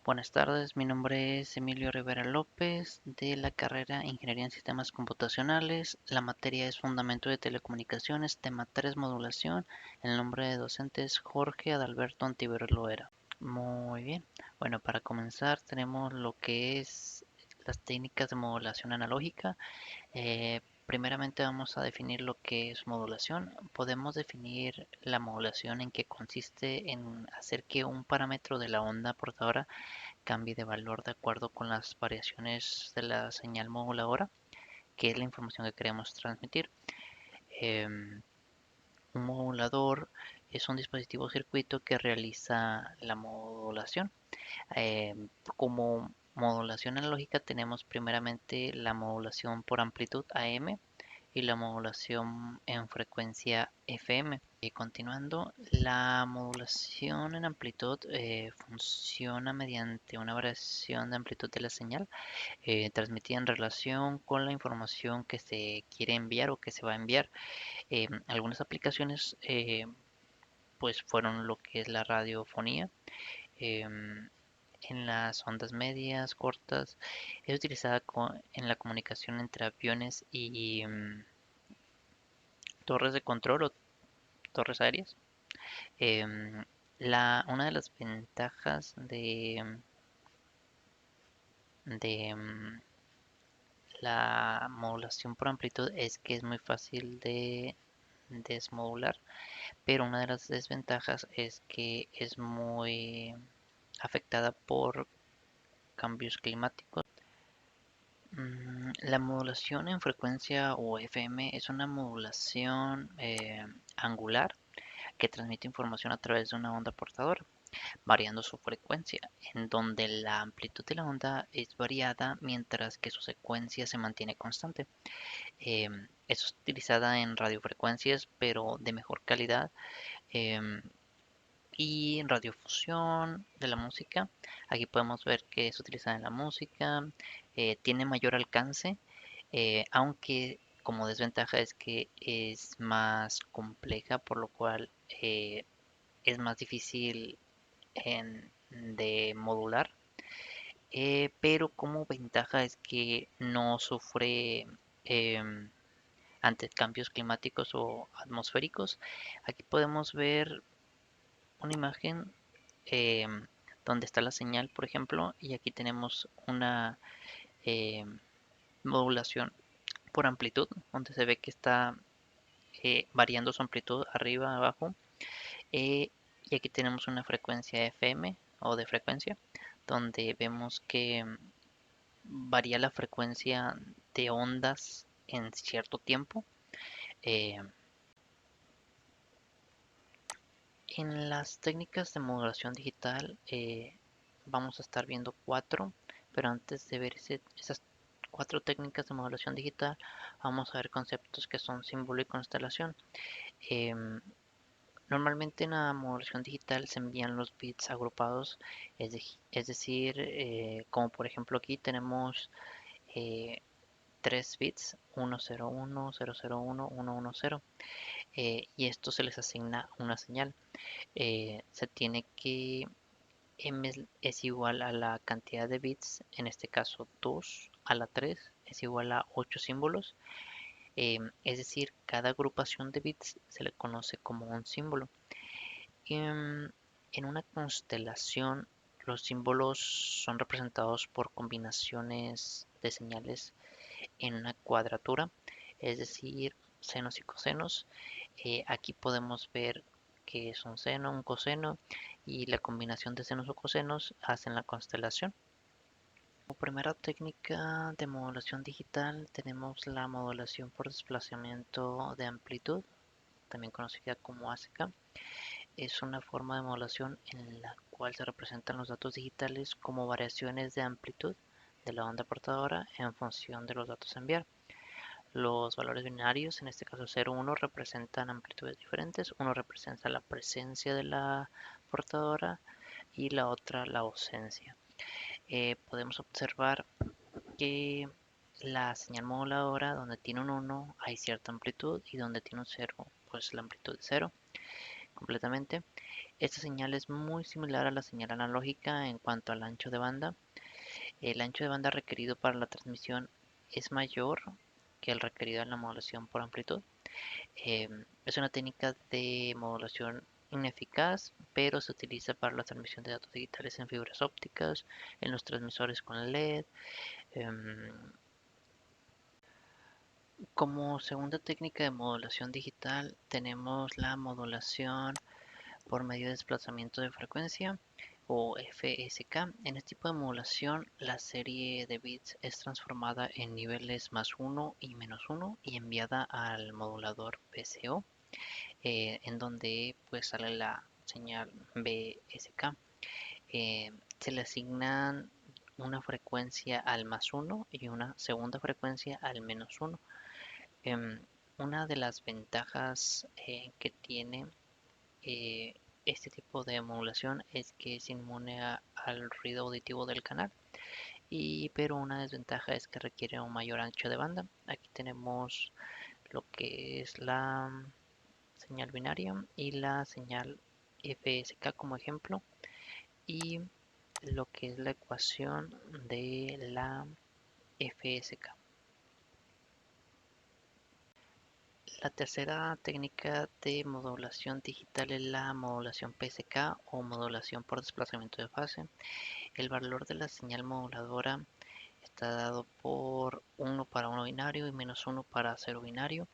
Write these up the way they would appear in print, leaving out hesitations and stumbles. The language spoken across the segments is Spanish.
Buenas tardes, mi nombre es Emilio Rivera López de la carrera Ingeniería en Sistemas Computacionales. La materia es Fundamento de Telecomunicaciones, tema 3 Modulación. El nombre de docente es Jorge Adalberto Antiveros Loera. Muy bien. Bueno, para comenzar tenemos lo que es las técnicas de modulación analógica. Primeramente vamos a definir lo que es modulación. Podemos definir la modulación en que consiste en hacer que un parámetro de la onda portadora cambie de valor de acuerdo con las variaciones de la señal moduladora, que es la información que queremos transmitir. Em, un modulador es un dispositivo circuito que realiza la modulación. Como modulación analógica tenemos primeramente la modulación por amplitud AM y la modulación en frecuencia FM. Y continuando, la modulación en amplitud funciona mediante una variación de amplitud de la señal transmitida en relación con la información que se quiere enviar o que se va a enviar. Algunas aplicaciones pues fueron lo que es la radiofonía. En las ondas medias, cortas, es utilizada en la comunicación entre aviones y torres de control o torres aéreas. Em, una de las ventajas de la modulación por amplitud es que es muy fácil de desmodular, pero una de las desventajas es que es muy afectada por cambios climáticos. La modulación en frecuencia o FM es una modulación angular que transmite información a través de una onda portadora, variando su frecuencia, en donde la amplitud de la onda es variada mientras que su secuencia se mantiene constante. Es utilizada en radiofrecuencias, pero de mejor calidad, em, y en radiofusión de la música. Aquí podemos ver que es utilizada en la música, tiene mayor alcance, aunque como desventaja es que es más compleja, por lo cual es más difícil de modular, pero como ventaja es que no sufre em, ante cambios climáticos o atmosféricos. Aquí podemos ver una imagen em, donde está la señal, por ejemplo, y aquí tenemos una em, modulación por amplitud, donde se ve que está variando su amplitud arriba, abajo, eh, y aquí tenemos una frecuencia FM o de frecuencia, donde vemos que varía la frecuencia de ondas en cierto tiempo. Eh, en las técnicas de modulación digital vamos a estar viendo cuatro, pero antes de ver esas cuatro técnicas de modulación digital, vamos a ver conceptos que son símbolo y constelación. Em, Normalmente en la modulación digital se envían los bits agrupados, es decir, como por ejemplo aquí tenemos eh, 3 bits, 101, 001, 110, y esto se les asigna una señal. Se tiene que m es igual a la cantidad de bits, en este caso 2 a la 3 es igual a 8 símbolos, es decir, cada agrupación de bits se le conoce como un símbolo. En una constelación, los símbolos son representados por combinaciones de señales en una cuadratura, es decir, senos y cosenos. Aquí podemos ver que es un seno, un coseno y la combinación de senos o cosenos hacen la constelación. Como primera técnica de modulación digital tenemos la modulación por desplazamiento de amplitud, también conocida como ASICA. Es una forma de modulación en la cual se representan los datos digitales como variaciones de amplitud de la onda portadora en función de los datos a enviar. Los valores binarios, en este caso 0 y 1, representan amplitudes diferentes. Uno representa la presencia de la portadora y la otra la ausencia. Podemos observar que la señal moduladora, donde tiene un 1 hay cierta amplitud y donde tiene un 0 pues la amplitud es 0. completamente. Esta señal es muy similar a la señal analógica en cuanto al ancho de banda. El ancho de banda requerido para la transmisión es mayor que el requerido en la modulación por amplitud. Es una técnica de modulación ineficaz, pero se utiliza para la transmisión de datos digitales en fibras ópticas, en los transmisores con LED. em, Como segunda técnica de modulación digital tenemos la modulación por medio de desplazamiento de frecuencia o FSK. En este tipo de modulación, la serie de bits es transformada en niveles +1 y -1 y enviada al modulador PCO, en donde pues sale la señal BSK. Se le asignan una frecuencia al +1 y una segunda frecuencia al -1. Em, una de las ventajas que tiene eh, este tipo de modulación es que es inmune al ruido auditivo del canal, pero una desventaja es que requiere un mayor ancho de banda. Aquí tenemos lo que es la señal binaria y la señal FSK como ejemplo, y lo que es la ecuación de la FSK. La tercera técnica de modulación digital es la modulación PSK o modulación por desplazamiento de fase. El valor de la señal moduladora está dado por 1 para 1 binario y -1 para 0 binario,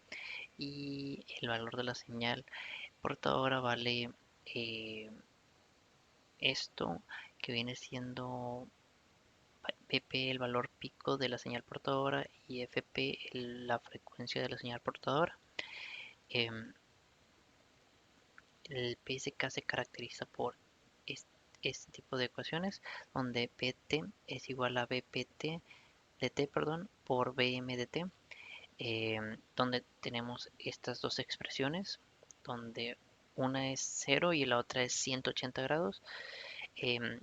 y el valor de la señal portadora vale eh, esto, que viene siendo PP el valor pico de la señal portadora y FP la frecuencia de la señal portadora. Em, El PSK se caracteriza por este tipo de ecuaciones donde PT es igual a BPT de T, perdón, por BM de T, donde tenemos estas dos expresiones, donde una es 0 y la otra es 180 grados. Em,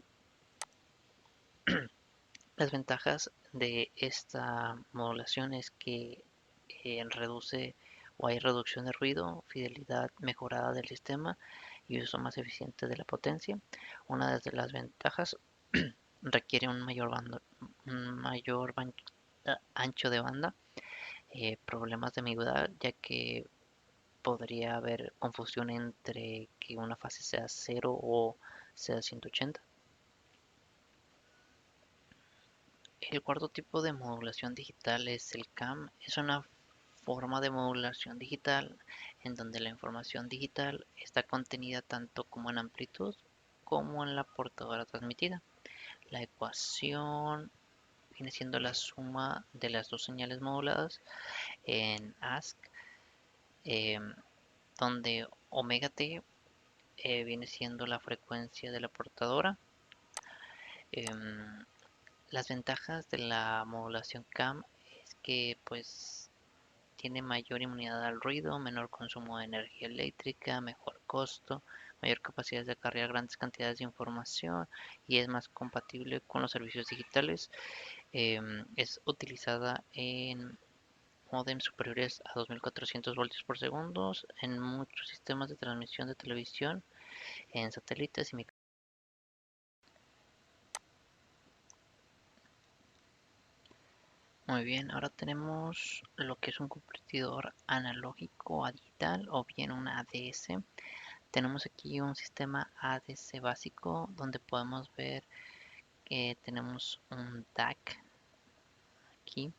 las ventajas de esta modulación es que reduce o hay reducción de ruido, fidelidad mejorada del sistema y uso más eficiente de la potencia. Una de las ventajas requiere un mayor ancho de banda, problemas de ambigüedad, ya que podría haber confusión entre que una fase sea 0 o sea 180. El cuarto tipo de modulación digital es el CAM. Es una forma de modulación digital en donde la información digital está contenida tanto como en amplitud como en la portadora transmitida. La ecuación viene siendo la suma de las dos señales moduladas en ASC, em, donde omega t viene siendo la frecuencia de la portadora. Em, las ventajas de la modulación CAM es que pues tiene mayor inmunidad al ruido, menor consumo de energía eléctrica, mejor costo, mayor capacidad de cargar grandes cantidades de información y es más compatible con los servicios digitales. Es utilizada en módems superiores a 2400 voltios por segundo en muchos sistemas de transmisión de televisión, en satélites y micro. Muy bien, ahora tenemos lo que es un convertidor analógico a digital o bien una ADS. Tenemos aquí un sistema ADC básico donde podemos ver que tenemos un DAC aquí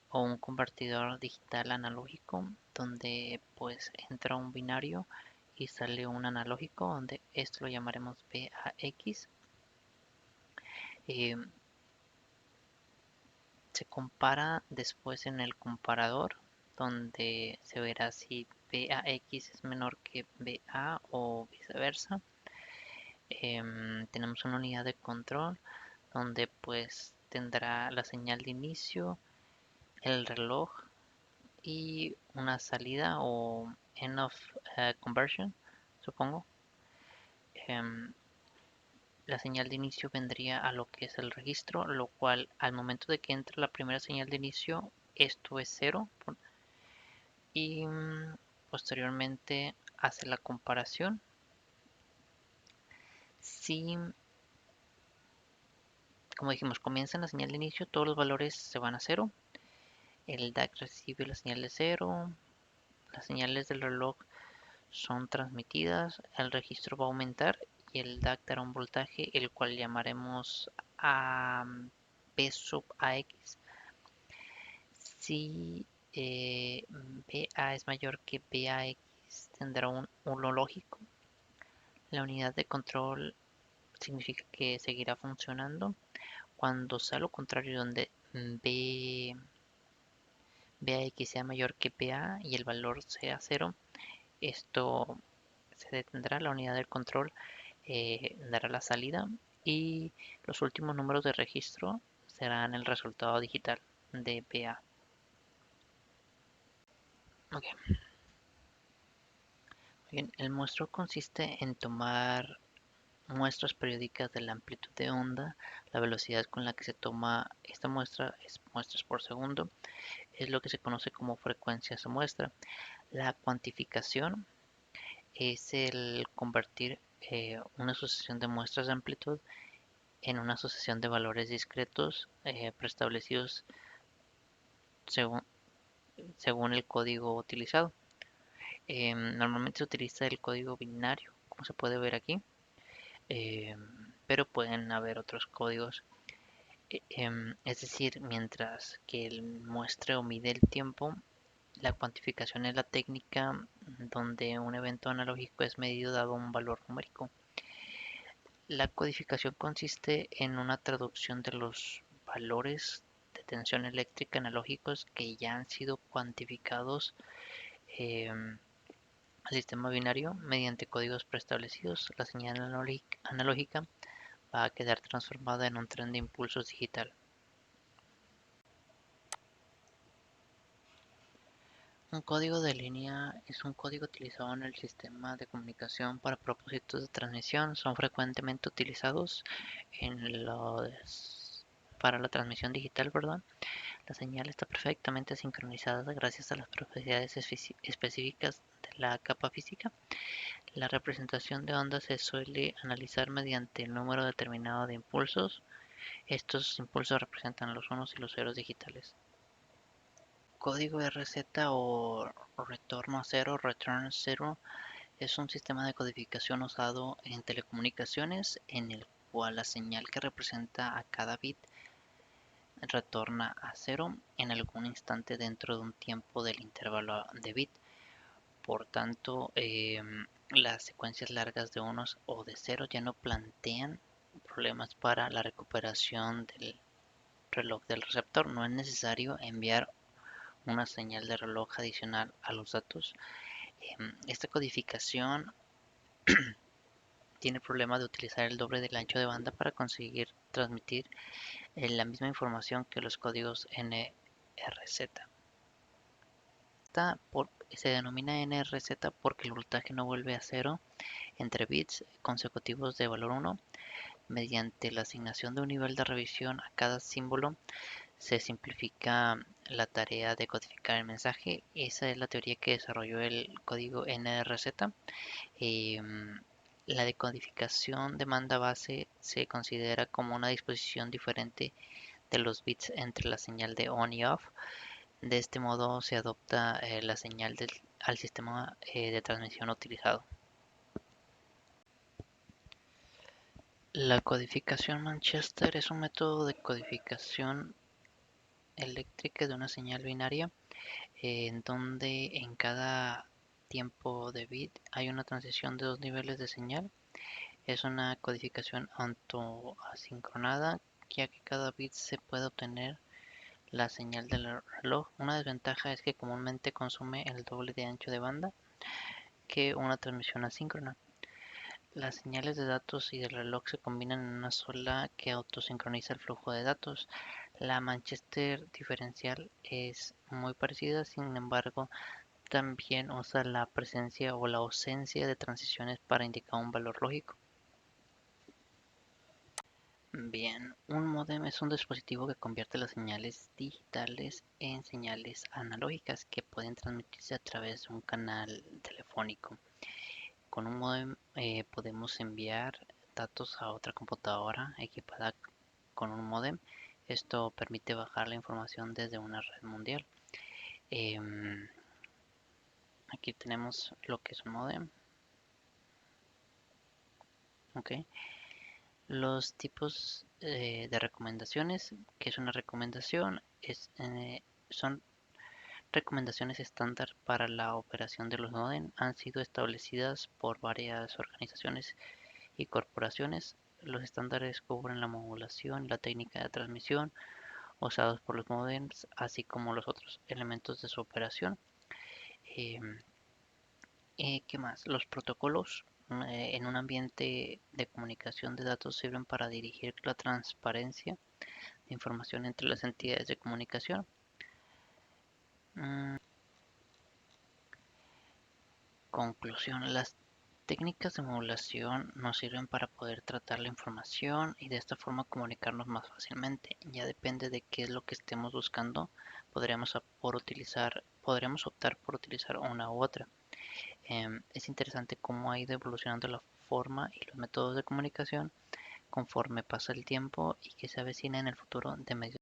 o un convertidor digital analógico donde pues entra un binario y sale un analógico donde esto lo llamaremos BAX. Eh, Se compara después en el comparador donde se verá si BAX es menor que BA o viceversa. Tenemos una unidad de control donde pues tendrá la señal de inicio, el reloj y una salida o end of conversion, supongo. Em, la señal de inicio vendría a lo que es el registro, lo cual al momento de que entre la primera señal de inicio, esto es cero, y posteriormente hace la comparación. Si, como dijimos, comienza en la señal de inicio, todos los valores se van a cero. El DAC recibe la señal de cero. Las señales del reloj son transmitidas. El registro va a aumentar y el DAC dará un voltaje, el cual llamaremos a P sub AX. Si BA es mayor que BAX, tendrá un 1 lógico. La unidad de control significa que seguirá funcionando. Cuando sea lo contrario, donde BAX sea mayor que BA y el valor sea cero, esto se detendrá. La unidad del control dará la salida y los últimos números de registro serán el resultado digital de BA. Okay. Bien, el muestreo consiste en tomar muestras periódicas de la amplitud de onda. La velocidad con la que se toma esta muestra es muestras por segundo. Es lo que se conoce como frecuencia de muestra. La cuantificación es el convertir una sucesión de muestras de amplitud en una sucesión de valores discretos preestablecidos según, según el código utilizado. Normalmente se utiliza el código binario, como se puede ver aquí, eh, pero pueden haber otros códigos. Es decir, mientras que el muestreo mide el tiempo, la cuantificación es la técnica donde un evento analógico es medido dado un valor numérico. La codificación consiste en una traducción de los valores de tensión eléctrica analógicos que ya han sido cuantificados al sistema binario mediante códigos preestablecidos. La señal analógica va a quedar transformada en un tren de impulsos digital. Un código de línea es un código utilizado en el sistema de comunicación para propósitos de transmisión. Son frecuentemente utilizados en para la transmisión digital, ¿verdad? La señal está perfectamente sincronizada gracias a las propiedades específicas de la capa física. La representación de ondas se suele analizar mediante el número determinado de impulsos. Estos impulsos representan los unos y los ceros digitales. Código RZ o retorno a cero, return zero, es un sistema de codificación usado en telecomunicaciones en el cual la señal que representa a cada bit retorna a cero en algún instante dentro de un tiempo del intervalo de bit. Por tanto, las secuencias largas de unos o de ceros ya no plantean problemas para la recuperación del reloj del receptor. No es necesario enviar una señal de reloj adicional a los datos. Esta codificación tiene el problema de utilizar el doble del ancho de banda para conseguir transmitir la misma información que los códigos NRZ. Se denomina NRZ porque el voltaje no vuelve a cero entre bits consecutivos de valor 1. Mediante la asignación de un nivel de revisión a cada símbolo se simplifica la tarea de codificar el mensaje. Esa es la teoría que desarrolló el código NRZ. La decodificación de banda base se considera como una disposición diferente de los bits entre la señal de on y off. De este modo se adopta la señal al sistema de transmisión utilizado. La codificación Manchester es un método de codificación eléctrica de una señal binaria en donde en cada tiempo de bit hay una transición de dos niveles de señal. Es una codificación autoasincronada, ya que cada bit se puede obtener la señal del reloj. Una desventaja es que comúnmente consume el doble de ancho de banda que una transmisión asíncrona. Las señales de datos y del reloj se combinan en una sola que autosincroniza el flujo de datos. La Manchester diferencial es muy parecida, sin embargo, también usa la presencia o la ausencia de transiciones para indicar un valor lógico. Bien, un módem es un dispositivo que convierte las señales digitales en señales analógicas que pueden transmitirse a través de un canal telefónico. Con un módem podemos enviar datos a otra computadora equipada con un módem. Esto permite bajar la información desde una red mundial. Em, Aquí tenemos lo que es un módem. ¿Ok? Los tipos de recomendaciones, que es una recomendación, son recomendaciones estándar para la operación de los modem. Han sido establecidas por varias organizaciones y corporaciones. Los estándares cubren la modulación y la técnica de transmisión usados por los modems, así como los otros elementos de su operación. Em, ¿Qué más? Los protocolos en un ambiente de comunicación de datos sirven para dirigir la transparencia de información entre las entidades de comunicación. Mm, Conclusión. Las técnicas de modulación nos sirven para poder tratar la información y de esta forma comunicarnos más fácilmente. Ya depende de qué es lo que estemos buscando, podríamos optar por utilizar una u otra. Es interesante cómo ha ido evolucionando la forma y los métodos de comunicación conforme pasa el tiempo y que se avecina en el futuro de medios